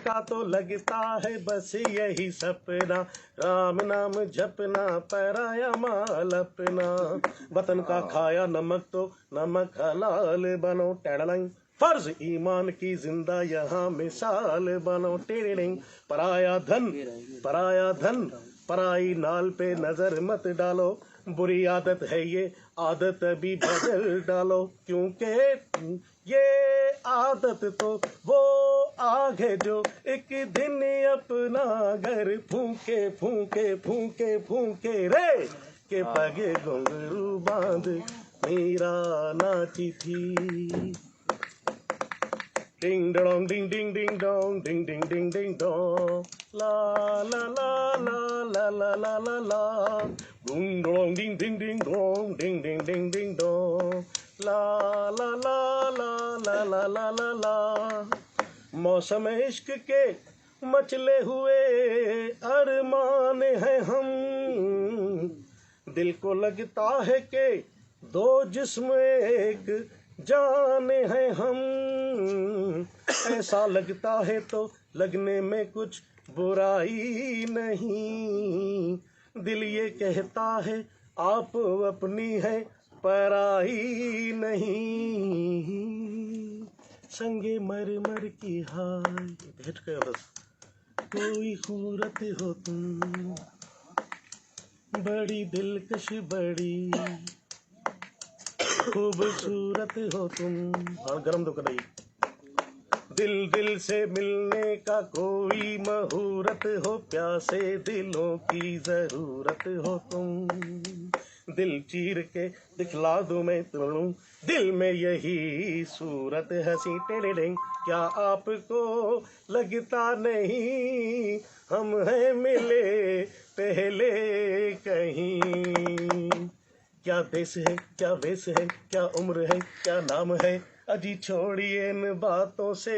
का तो लगता है बस यही सपना, राम नाम जपना पराया माल अपना। वतन का खाया नमक तो नमक हलाल बनो, टेढ़ फर्ज ईमान की जिंदा यहाँ मिसाल बनो, टेढ़ पराया धन पराई नाल पे नजर मत डालो, बुरी आदत है ये आदत भी बदल डालो, क्योंकि ये आदत तो वो आगे जो एक दिन अपना घर फूके फूके फूके फूके रे, के पगे घुंघरू बांध मीरा नाची थी। डिंग डोंग डिंग डिंग डिंग डोंग डिंग डिंग डिंग डिंग डोंग, ला ला ला ला ला ला ला ला ला, डिंग डोंग डिंग डिंग डिंग डोंग डिंग डिंग डिंग डिंग डोंग, ला ला ला ला ला ला ला ला ला। मौसम इश्क के मचले हुए अरमान है हम, दिल को लगता है कि दो जिस्म एक जान है हम, ऐसा लगता है तो लगने में कुछ बुराई नहीं, दिल ये कहता है आप अपनी है पराई नहीं, संगे मर मर की हाय भेट गया बस, कोई खूरत हो तुम बड़ी दिलकश बड़ी खूबसूरत हो तुम। हाँ गरम तो कदाई, दिल से मिलने का कोई मुहूर्त हो, प्यासे दिलों की जरूरत हो तुम, दिल चीर के दिखला दूं मैं तुम्हें, दिल में यही सूरत हंसी टेढ़, क्या आपको लगता नहीं हम हैं मिले पहले कहीं, क्या देश है क्या वेश है क्या उम्र है क्या नाम है, अजी छोड़िए इन बातों से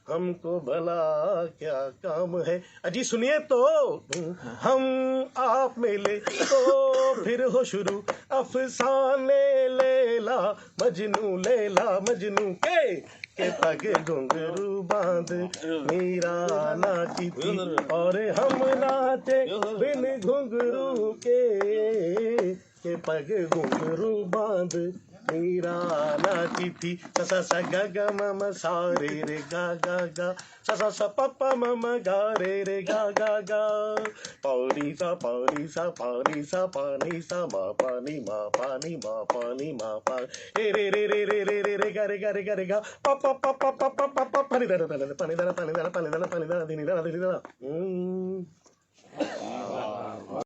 हमको भला क्या काम है, अजी सुनिए तो हम आप मिले तो फिर हो शुरू अफसाने लैला मजनू के पग घुंघरू बांध मीरा नाची थी, और हम नाचे बिन घुंघरू के पग घुंघरू बांध मीरा नाची थी। सा सा गा गा म म सा रे गा गा गा, सा सा प प म म गा रे गा गा गा, पौनी सा पानी सा पानी सा पानी सा मा पानी मा पानी मा पानी मा पा रे रे रे रे रे रे रे गा रे गा रे गा रे गा प प प प प प प पानी दा पानी दा पानी दा पानी दा पानी दा पानी दा पानी दा